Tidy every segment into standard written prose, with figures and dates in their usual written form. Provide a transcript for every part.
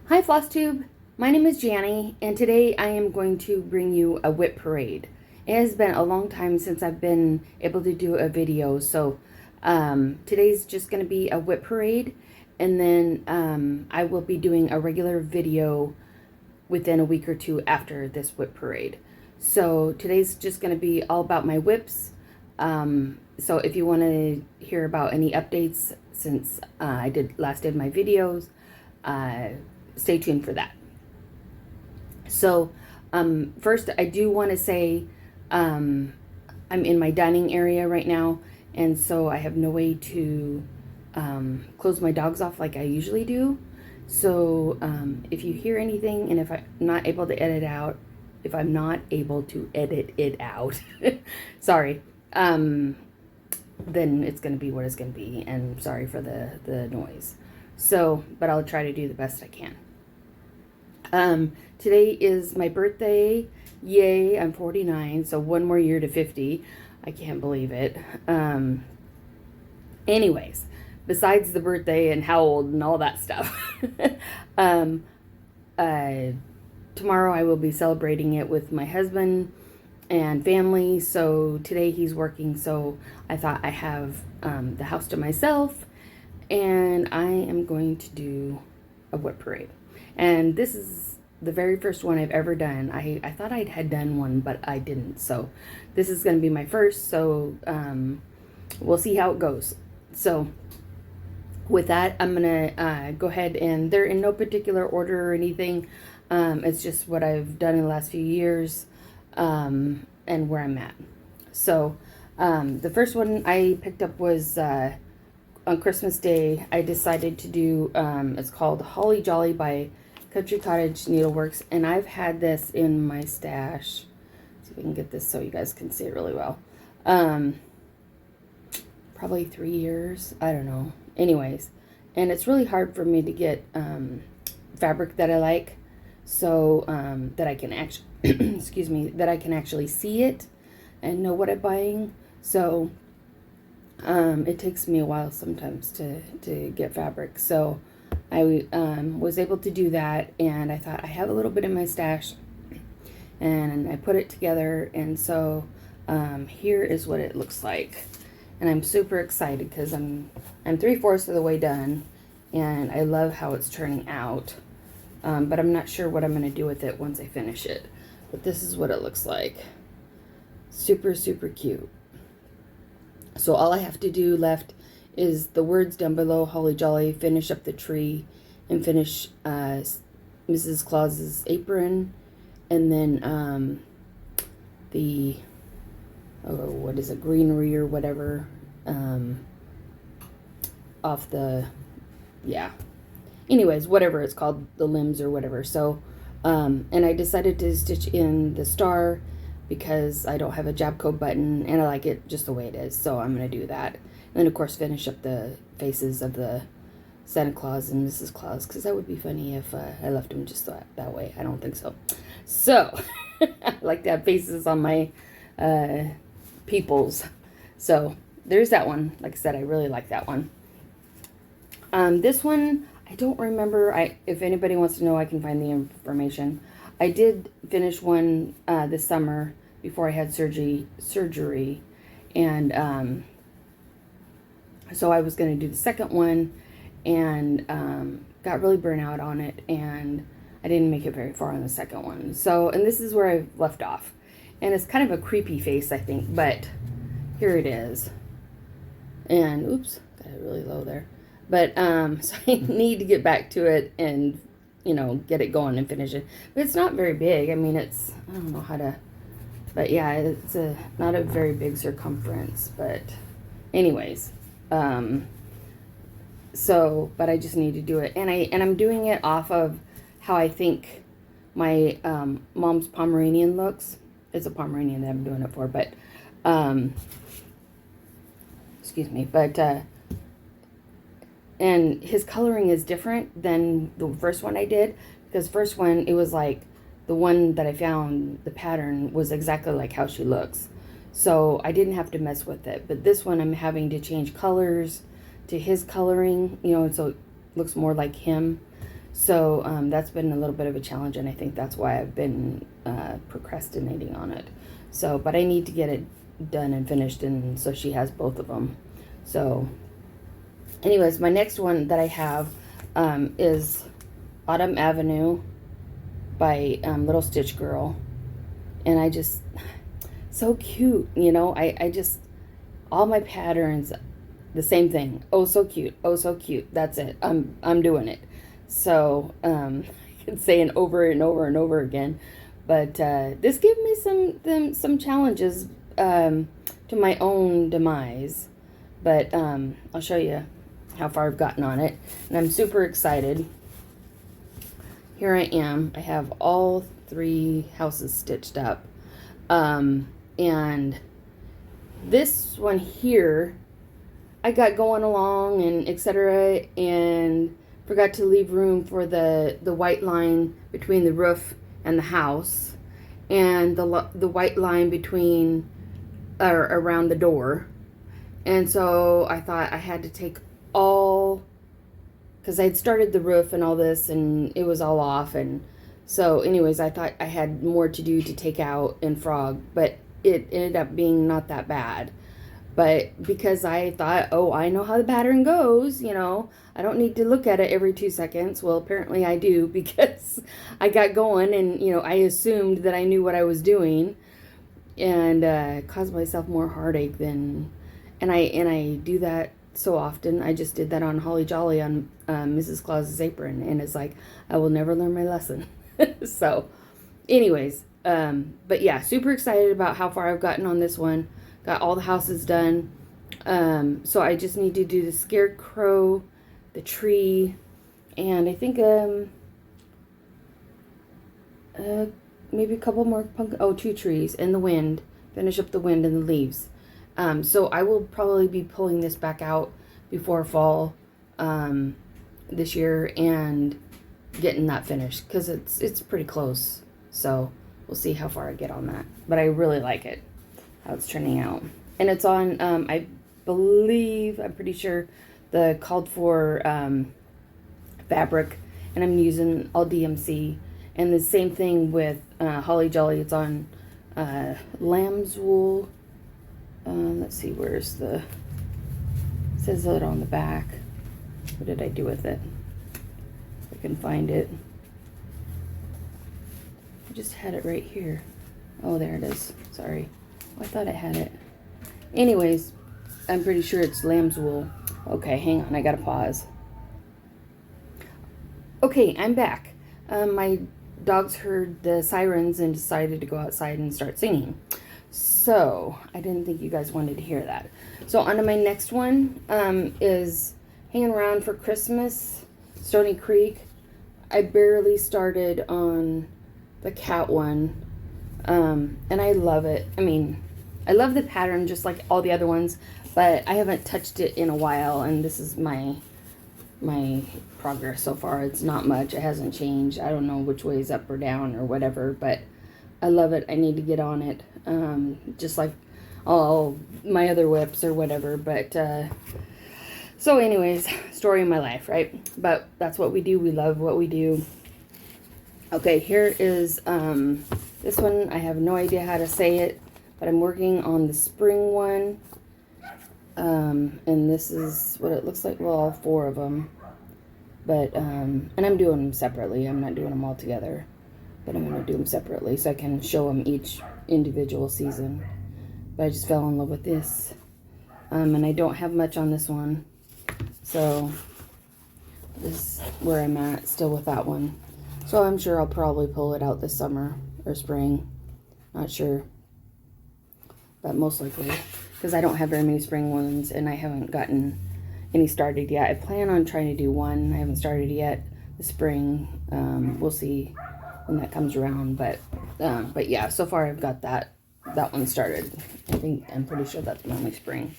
Hi Flosstube, my name is Janny, and today I am going to bring you a WIP Parade. It has been a long time since I've been able to do a video, so today's just going to be a WIP Parade, and then I will be doing a regular video within a week or two after this WIP Parade. So today's just going to be all about my whips. So if you want to hear about any updates since I last did my videos, stay tuned for that. So first I do want to say I'm in my dining area right now, and so I have no way to close my dogs off like I usually do. So if you hear anything, and if I'm not able to edit it out, sorry, then it's going to be what it's going to be, and sorry for the noise. So, but I'll try to do the best I can. Today is my birthday. Yay, I'm 49, so one more year to 50. I can't believe it. Anyways, besides the birthday and how old and all that stuff, tomorrow I will be celebrating it with my husband and family. So today he's working, so I thought I have the house to myself, and I am going to do a WIP Parade. And this is the very first one I've ever done. I thought I had done one, but I didn't. So this is going to be my first. So we'll see how it goes. So with that, I'm going to go ahead, and they're in no particular order or anything. It's just what I've done in the last few years and where I'm at. So the first one I picked up was on Christmas Day. I decided to do, it's called Holly Jolly by Country Cottage Needleworks, and I've had this in my stash. See if we can get this so you guys can see it really well. Probably 3 years, I don't know. Anyways, and it's really hard for me to get fabric that I like, so that I can actually, excuse me, that I can actually see it and know what I'm buying. So it takes me a while sometimes to get fabric. So I was able to do that, and I thought I have a little bit in my stash, and I put it together, and so here is what it looks like. And I'm super excited because I'm 3/4 of the way done, and I love how it's turning out. But I'm not sure what I'm going to do with it once I finish it. But this is what it looks like. Super, super cute. So all I have to do left is the words down below, Holly Jolly, finish up the tree, and finish Mrs. Claus's apron, and then the, what is it, greenery or whatever, off the, yeah. Anyways, whatever it's called, the limbs or whatever. So, and I decided to stitch in the star because I don't have a Jabco button, and I like it just the way it is. So I'm going to do that. And then, of course, finish up the faces of the Santa Claus and Mrs. Claus, because that would be funny if I left them just that way. I don't think so. So, I like to have faces on my peoples. So, there's that one. Like I said, I really like that one. This one, I don't remember. If anybody wants to know, I can find the information. I did finish one this summer before I had surgery, and so I was going to do the second one, and got really burnt out on it, and I didn't make it very far on the second one. So, and this is where I left off, and it's kind of a creepy face, I think, but here it is. And oops, got it really low there. But so I need to get back to it and, you know, get it going and finish it. But it's not very big. I mean, it's, I don't know how to, but yeah, it's not a very big circumference. But anyways, so, but I just need to do it, and I'm doing it off of how I think my mom's Pomeranian looks. It's a Pomeranian that I'm doing it for, but excuse me, but and his coloring is different than the first one I did, because first one, it was like the one that I found, the pattern was exactly like how she looks. So I didn't have to mess with it. But this one, I'm having to change colors to his coloring, you know, so it looks more like him. So that's been a little bit of a challenge, and I think that's why I've been procrastinating on it. So, but I need to get it done and finished, and so she has both of them. So anyways, my next one that I have is Autumn Avenue by Little Stitch Girl. And I just, so cute, you know, I just, all my patterns, the same thing. Oh, so cute. Oh, so cute. That's it. I'm doing it. So, I can say it over and over and over again. But this gave me some challenges to my own demise. But I'll show you how far I've gotten on it. And I'm super excited. Here I am. I have all 3 houses stitched up. And this one here, I got going along and etc. and forgot to leave room for the white line between the roof and the house, and the white line between or around the door. And so I thought I had to take all, because I'd started the roof and all this and it was all off, and so anyways I thought I had more to do to take out and frog, but it ended up being not that bad. But because I thought, oh, I know how the pattern goes, you know, I don't need to look at it every 2 seconds. Well, apparently I do, because I got going and, you know, I assumed that I knew what I was doing, and caused myself more heartache than, and I do that so often. I just did that on Holly Jolly on Mrs. Claus's apron, and it's like, I will never learn my lesson. So anyways, but yeah, super excited about how far I've gotten on this one. Got all the houses done. So I just need to do the scarecrow, the tree, and I think maybe a couple more 2 trees, and the wind. Finish up the wind and the leaves. So I will probably be pulling this back out before fall this year and getting that finished, because it's pretty close. So we'll see how far I get on that. But I really like it, how it's turning out. And it's on, I believe, I'm pretty sure, the called for fabric, and I'm using all DMC. And the same thing with Holly Jolly. It's on lamb's wool. Let's see, where's the, it says it on the back. What did I do with it? If I can find it. I just had it right here. Oh, there it is. Sorry. Oh, I thought I had it. Anyways, I'm pretty sure it's lamb's wool. Okay, hang on. I gotta pause. Okay, I'm back. My dogs heard the sirens and decided to go outside and start singing. So, I didn't think you guys wanted to hear that. So, on to my next one is Hanging Around for Christmas, Stony Creek. I barely started on the cat one, and I love it. I mean, I love the pattern just like all the other ones, but I haven't touched it in a while, and this is my progress so far. It's not much. It hasn't changed. I don't know which way is up or down or whatever, but I love it. I need to get on it, just like all my other WIPs or whatever. But so anyways, story of my life, right? But that's what we do. We love what we do. Okay, here is this one. I have no idea how to say it, but I'm working on the spring one. And this is what it looks like. Well, all 4 of them. But, and I'm doing them separately. I'm not doing them all together. But I'm going to do them separately so I can show them each individual season. But I just fell in love with this. And I don't have much on this one. So, this is where I'm at still with that one. So I'm sure I'll probably pull it out this summer or spring. Not sure. But most likely. Because I don't have very many spring ones, and I haven't gotten any started yet. I plan on trying to do one. I haven't started yet. The spring, we'll see when that comes around. But yeah, so far I've got that one started. I'm pretty sure that's my only spring.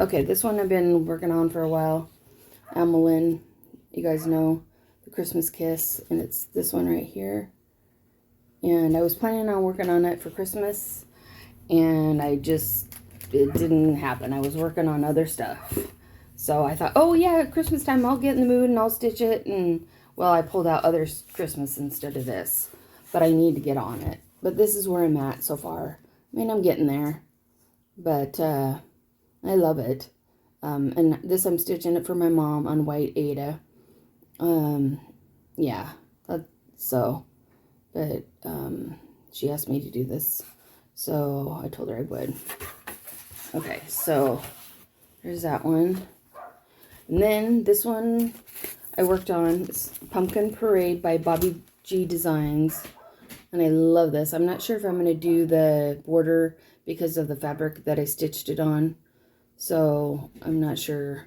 Okay, this one I've been working on for a while. Amelin, you guys know, the Christmas Kiss, and it's this one right here. And I was planning on working on it for Christmas, and it didn't happen. I was working on other stuff. So I thought, oh yeah, at Christmas time I'll get in the mood and I'll stitch it and Well, I pulled out other Christmas instead of this, but I need to get on it. But this is where I'm at so far. I mean, I'm getting there, but I love it. And this I'm stitching it for my mom on white Ada. Yeah, so, but she asked me to do this, so I told her I would. Okay, so there's that one. And then this one I worked on, it's Pumpkin Parade by Bobby G Designs. And I love this. I'm not sure if I'm going to do the border because of the fabric that I stitched it on. So I'm not sure.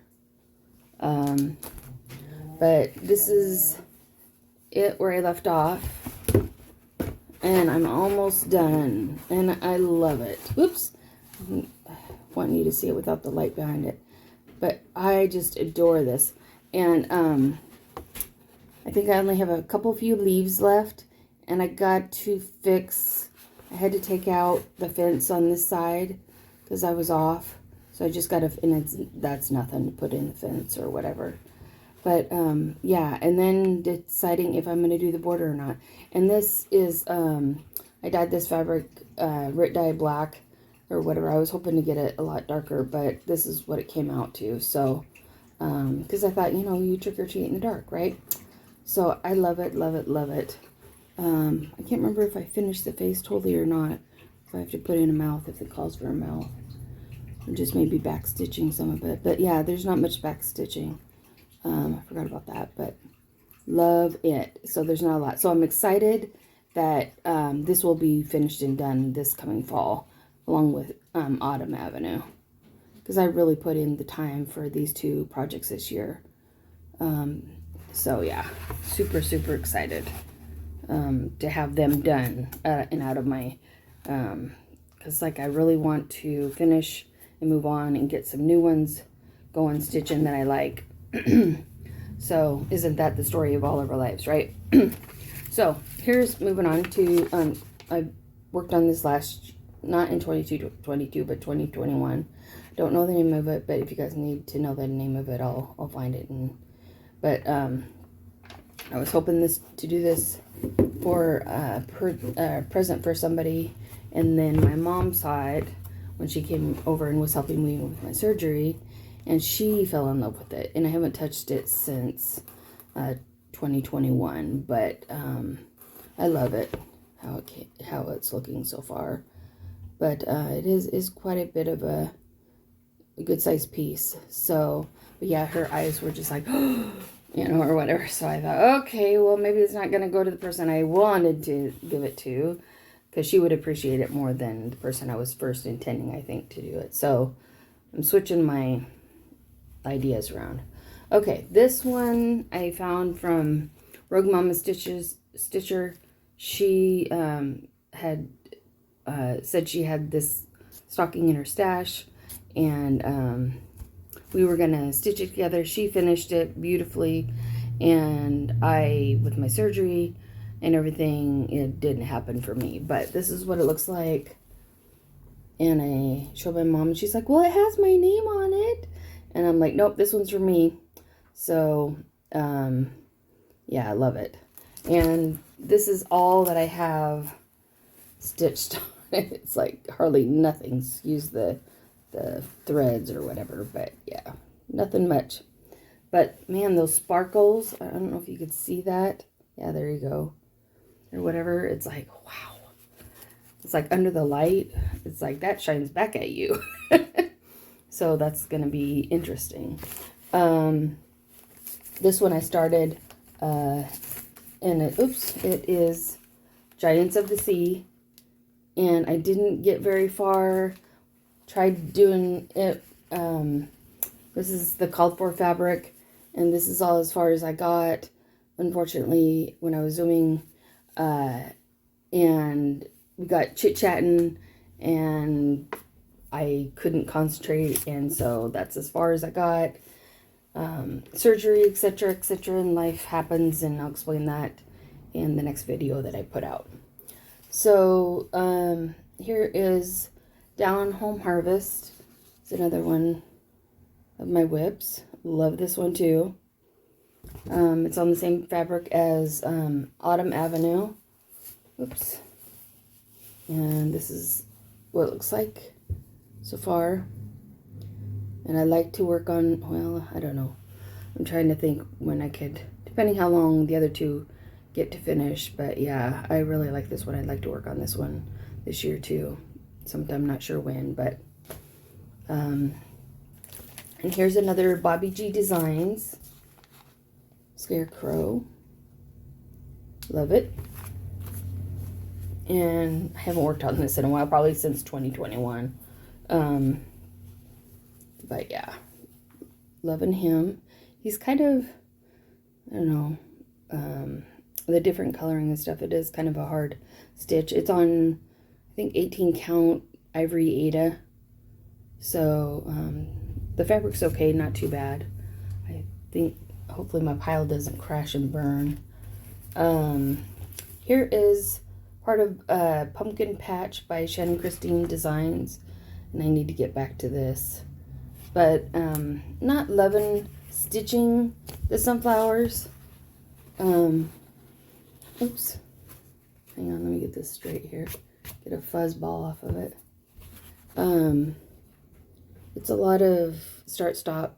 But this is it where I left off. And I'm almost done. And I love it. Whoops. I want you to see it without the light behind it. But I just adore this. And I think I only have a few leaves left. And I got to fix, I had to take out the fence on this side because I was off. So I just got to, and that's nothing to put in the fence or whatever. But yeah, and then deciding if I'm going to do the border or not. And this is, I dyed this fabric Rit Dye Black or whatever. I was hoping to get it a lot darker, but this is what it came out to. So, because I thought, you know, you trick or treat in the dark, right? So I love it, love it, love it. I can't remember if I finished the face totally or not. If I have to put in a mouth, if it calls for a mouth. Or just maybe back stitching some of it. But yeah, there's not much back stitching. I forgot about that, but love it. So there's not a lot. So I'm excited that this will be finished and done this coming fall, along with Autumn Avenue. Because I really put in the time for these two projects this year. So yeah, super, super excited. To have them done and out of my, because like I really want to finish and move on and get some new ones going stitching that I like. So isn't that the story of all of our lives, right? So here's moving on to, I worked on this not in 22, but 2021. Don't know the name of it, but if you guys need to know the name of it, I'll find it. But I was hoping to do this for a present for somebody, and then my mom saw it when she came over and was helping me with my surgery, and she fell in love with it, and I haven't touched it since 2021, but I love it, how it's looking so far. But it is quite a bit of a good sized piece. So, but yeah, her eyes were just like you know, or whatever. So I thought, okay, well, maybe it's not going to go to the person I wanted to give it to, because she would appreciate it more than the person I was first intending, I think, to do it. So I'm switching my ideas around. Okay, this one I found from Rogue Mama Stitcher. She had said she had this stocking in her stash, and we were gonna stitch it together. She finished it beautifully, and I, with my surgery and everything, it didn't happen for me. But this is what it looks like. And I showed my mom, and she's like, well, it has my name on it. And I'm like, nope, this one's for me. So, yeah, I love it. And this is all that I have stitched on it. It's like hardly nothing. Excuse the threads or whatever, but yeah, nothing much. But man, those sparkles, I don't know if you could see that. Yeah, there you go. Or whatever. It's like, wow. It's like under the light. It's like that shines back at you. So that's going to be interesting. This one I started, and it is Giants of the Sea. And I didn't get very far. Tried doing it. This is the called for fabric, and this is all as far as I got. Unfortunately, when I was zooming, and we got chit-chatting, and I couldn't concentrate, and so that's as far as I got. Surgery, etc., and life happens, and I'll explain that in the next video that I put out. So here is Down Home Harvest. It's another one of my WIPs. Love this one too. It's on the same fabric as Autumn Avenue. Oops. And this is what it looks like so far. And I like to work on, well, I don't know. I'm trying to think when I could, depending how long the other two get to finish. But yeah, I really like this one. I'd like to work on this one this year too. Sometime, not sure when, but and here's another Bobby G Designs Scarecrow. Love it. And I haven't worked on this in a while, probably since 2021. But yeah, loving him. He's kind of, I don't know, the different coloring and stuff. It is kind of a hard stitch. It's on, I think, 18 count ivory Ada. So the fabric's okay, not too bad. I think hopefully my pile doesn't crash and burn. Here is part of Pumpkin Patch by Shannon Christine Designs, and I need to get back to this. But not loving stitching the sunflowers. Oops. Hang on, let me get this straight here. Get a fuzz ball off of it. It's a lot of start-stop,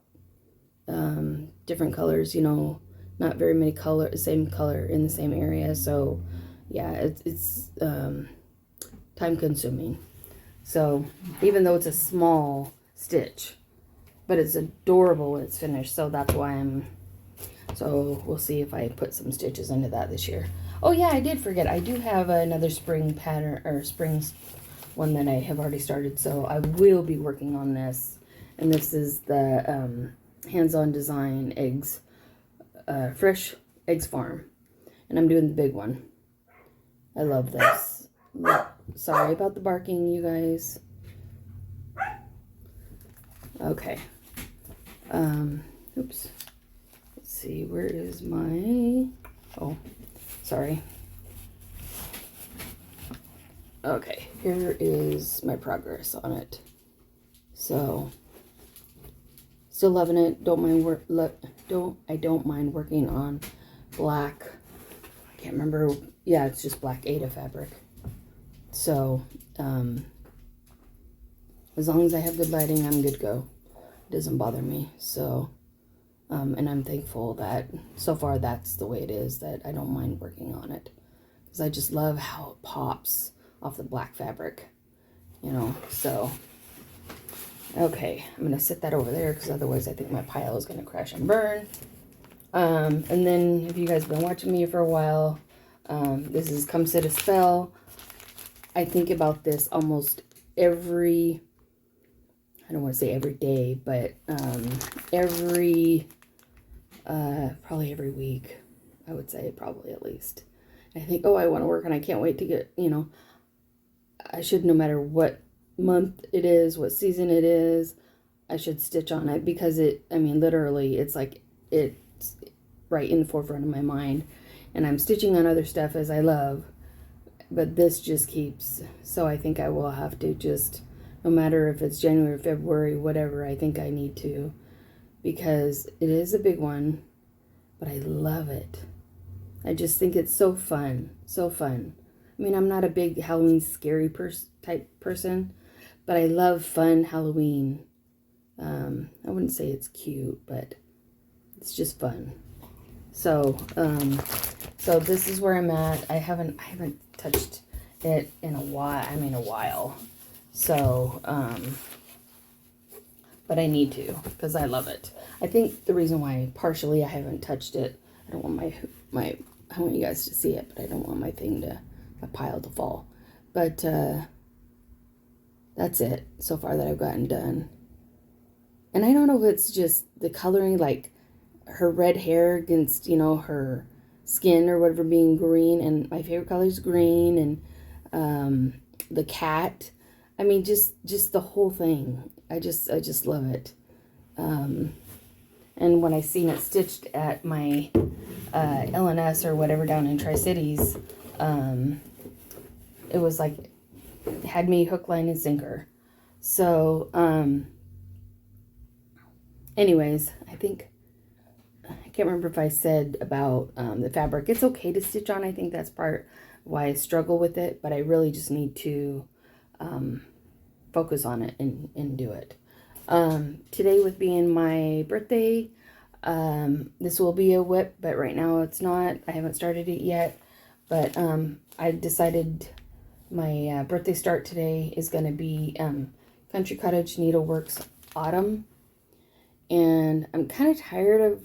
different colors, you know, not very many same color in the same area. So yeah, it's time consuming. So even though it's a small stitch, but it's adorable when it's finished. So that's why so we'll see if I put some stitches into that this year. Oh yeah, I did forget. I do have another spring pattern, or spring one that I have already started. So I will be working on this. And this is the hands-on design eggs, fresh eggs farm. And I'm doing the big one. I love this. Sorry about the barking, you guys. Okay. Oops. Let's see, where is my, oh, sorry. Okay, here is my progress on it. So, still loving it. Don't mind working on black. I can't remember. Yeah, it's just black Ada fabric. So, as long as I have good lighting, I'm good to go. It doesn't bother me. So, and I'm thankful that so far that's the way it is, that I don't mind working on it. Because I just love how it pops off the black fabric, you know. So, okay, I'm going to set that over there because otherwise I think my pile is going to crash and burn. And then if you guys have been watching me for a while, this is Come Sit a Spell. I think about this almost every, I don't want to say every day, but probably every week, I would say, probably at least. I think, oh, I want to work and I can't wait to get, you know, I should, no matter what month it is, what season it is, I should stitch on it because I mean, literally, it's like, it's right in the forefront of my mind. And I'm stitching on other stuff as I love, but this just keeps, so I think I will have to just, no matter if it's January, February, whatever, I think I need to, because it is a big one, but I love it. I just think it's so fun, so fun. I mean, I'm not a big Halloween scary type person, but I love fun Halloween. I wouldn't say it's cute, but it's just fun. So, so this is where I'm at. I haven't touched it in a while. I mean, a while. So, but I need to because I love it. I think the reason why partially I haven't touched it, I don't want I want you guys to see it, but I don't want my pile to fall. But that's it so far that I've gotten done. And I don't know if it's just the coloring, like her red hair against, you know, her skin or whatever being green, and my favorite color is green, and the cat. I mean, just the whole thing. I just love it. And when I seen it stitched at my LNS or whatever down in Tri-Cities, it was like, it had me hook, line, and sinker. So, anyways, I think, I can't remember if I said about the fabric. It's okay to stitch on. I think that's part why I struggle with it, but I really just need to focus on it and do it. Today, with being my birthday, this will be a WIP, but right now it's not. I haven't started it yet, but I decided my birthday start today is going to be Country Cottage Needleworks Autumn. And I'm kind of tired of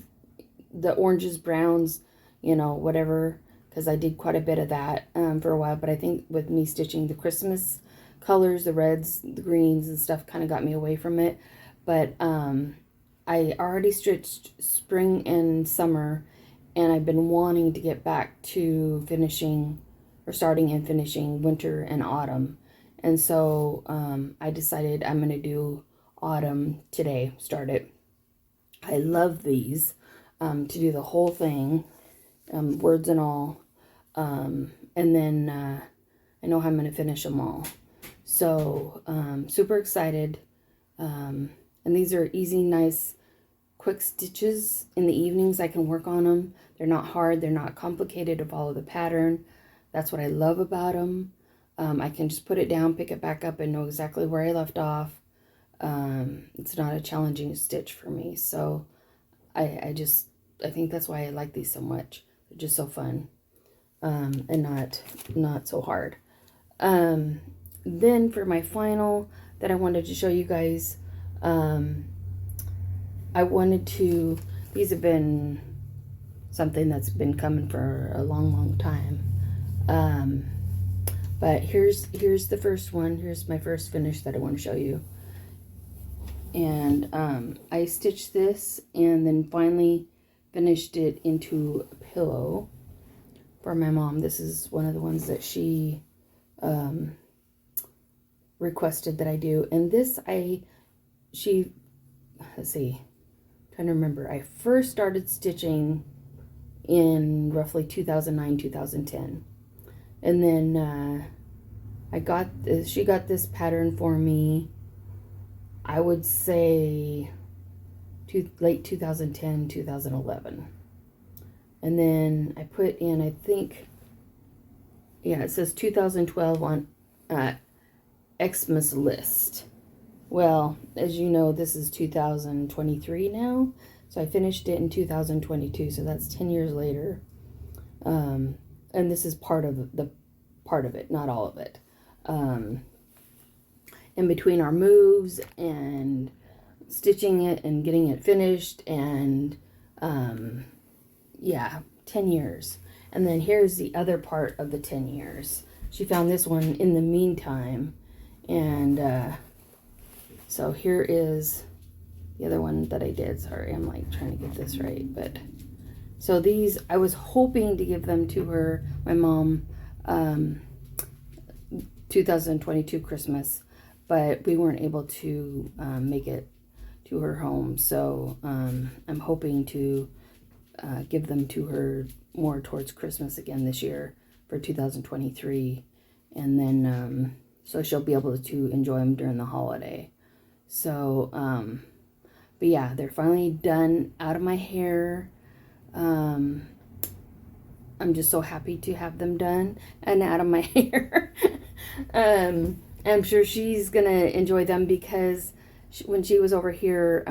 the oranges, browns, you know, whatever, because I did quite a bit of that for a while. But I think with me stitching the Christmas colors, the reds, the greens and stuff, kind of got me away from it. But I already stitched spring and summer, and I've been wanting to get back to finishing or starting and finishing winter and autumn. And so I decided I'm going to do autumn today, start it. I love these to do the whole thing, words and all. And then I know how I'm going to finish them all. So super excited. And these are easy, nice, quick stitches in the evenings. I can work on them. They're not hard. They're not complicated to follow the pattern. That's what I love about them. I can just put it down, pick it back up, and know exactly where I left off. It's not a challenging stitch for me. So I think that's why I like these so much. They're just so fun. And not so hard. Then for my final that I wanted to show you guys, I wanted to, these have been something that's been coming for a long time. But here's the first one. Here's my first finish that I want to show you. And I stitched this and then finally finished it into a pillow for my mom. This is one of the ones that she requested that I do. And this let's see, I'm trying to remember. I first started stitching in roughly 2009, 2010. And then she got this pattern for me, I would say late 2010, 2011. And then I put in, I think, yeah, it says 2012 on Xmas list. Well, as you know, this is 2023 now. So I finished it in 2022. So that's 10 years later. And this is part of it, not all of it. In between our moves and stitching it and getting it finished, and yeah, 10 years. And then here's the other part of the 10 years. She found this one in the meantime, and so here is the other one that I did. Sorry, I'm like trying to get this right, but so these, I was hoping to give them to her, my mom, 2022 Christmas, but we weren't able to make it to her home. So I'm hoping to give them to her more towards Christmas again this year for 2023. And then, so she'll be able to enjoy them during the holiday. So, but yeah, they're finally done, out of my hair. I'm just so happy to have them done and out of my hair. I'm sure she's gonna enjoy them because when she was over here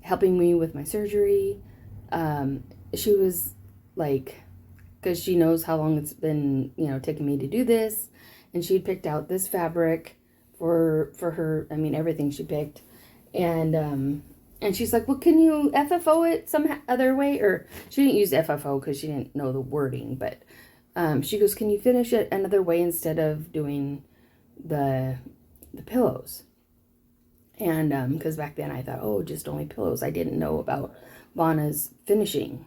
helping me with my surgery, she was like, because she knows how long it's been, you know, taking me to do this, and she'd picked out this fabric for her. I mean, everything she picked, and she's like, well, can you FFO it some other way? Or she didn't use FFO because she didn't know the wording, but she goes, can you finish it another way instead of doing the pillows? And because back then I thought, oh, just only pillows. I didn't know about Vanna's finishing.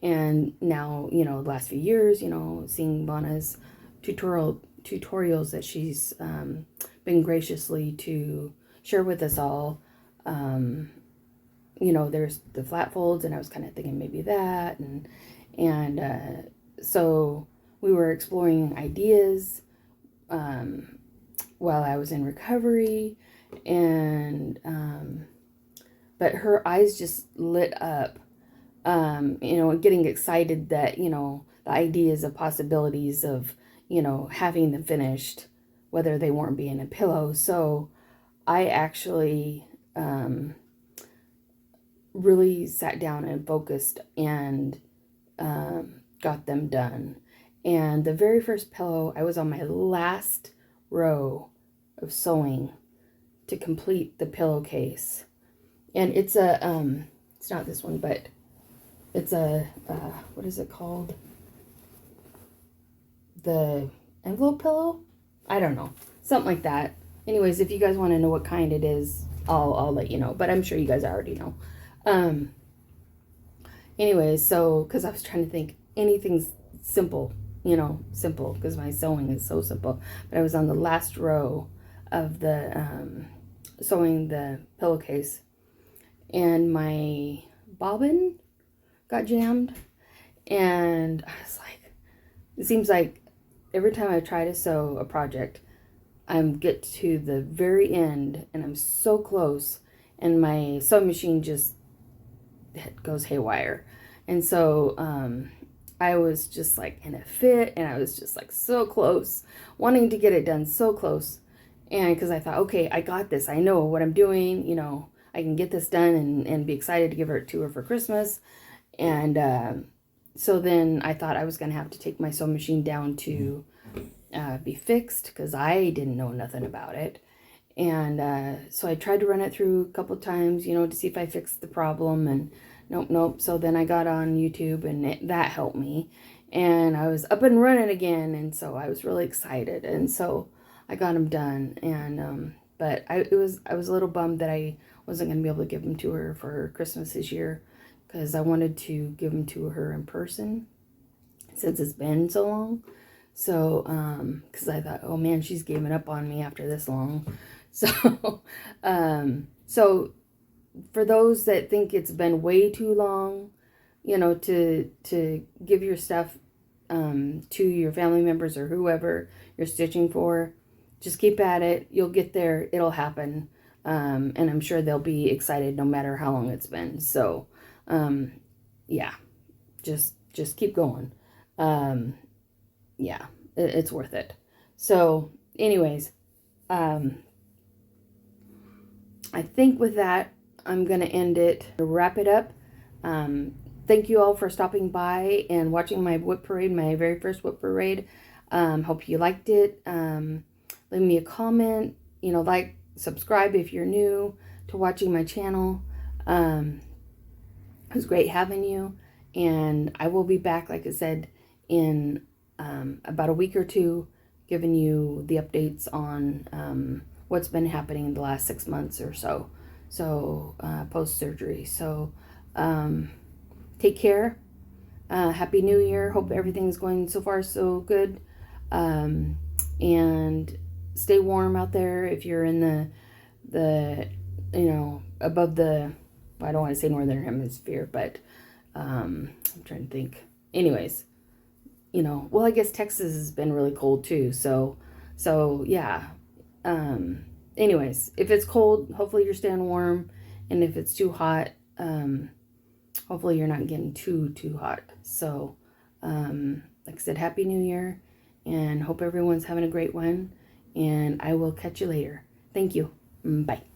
And now, you know, the last few years, you know, seeing Vanna's tutorials that she's been graciously to share with us all. You know, there's the flat folds, and I was kind of thinking maybe that, and so we were exploring ideas while I was in recovery, and but her eyes just lit up you know, getting excited that, you know, the ideas of possibilities of, you know, having them finished, whether they weren't being a pillow. So I actually really sat down and focused and got them done. And the very first pillow, I was on my last row of sewing to complete the pillowcase. And it's it's not this one, but it's a, what is it called? The envelope pillow? I don't know. Something like that. Anyways, if you guys want to know what kind it is, I'll let you know. But I'm sure you guys already know. Anyways, so, because I was trying to think anything simple, you know, simple, because my sewing is so simple. But I was on the last row of the sewing the pillowcase, and my bobbin got jammed, and I was like, it seems like every time I try to sew a project, I get to the very end and I'm so close, and my sewing machine just goes haywire. And so I was just like in a fit, and I was just like so close, wanting to get it done, so close. And because I thought, okay, I got this, I know what I'm doing, you know, I can get this done and be excited to give her to her for Christmas. And so then I thought I was going to have to take my sewing machine down to be fixed, because I didn't know nothing about it. And so I tried to run it through a couple times, you know, to see if I fixed the problem, and nope. So then I got on YouTube, and that helped me, and I was up and running again, and so I was really excited, and so I got them done. And but I was a little bummed that I wasn't going to be able to give them to her for Christmas this year, because I wanted to give them to her in person since it's been so long. So because I thought, oh man, she's given up on me after this long. So so for those that think it's been way too long, you know, to give your stuff to your family members or whoever you're stitching for, just keep at it. You'll get there. It'll happen. And I'm sure they'll be excited no matter how long it's been. So yeah, just keep going. Yeah, it's worth it. So anyways, I think with that, I'm going to end it, wrap it up. Thank you all for stopping by and watching my WIP Parade, my very first WIP Parade. Hope you liked it. Leave me a comment, you know, like, subscribe if you're new to watching my channel. It was great having you, and I will be back, like I said, in about a week or two, giving you the updates on what's been happening in the last 6 months or so. So post-surgery. So take care. Happy New Year. Hope everything's going so far so good. And stay warm out there if you're in the you know, above the, I don't want to say northern hemisphere, but I'm trying to think. Anyways, you know, well, I guess Texas has been really cold too. So yeah. Anyways, if it's cold, hopefully you're staying warm. And if it's too hot, hopefully you're not getting too hot. So, like I said, Happy New Year, and hope everyone's having a great one. And I will catch you later. Thank you. Bye.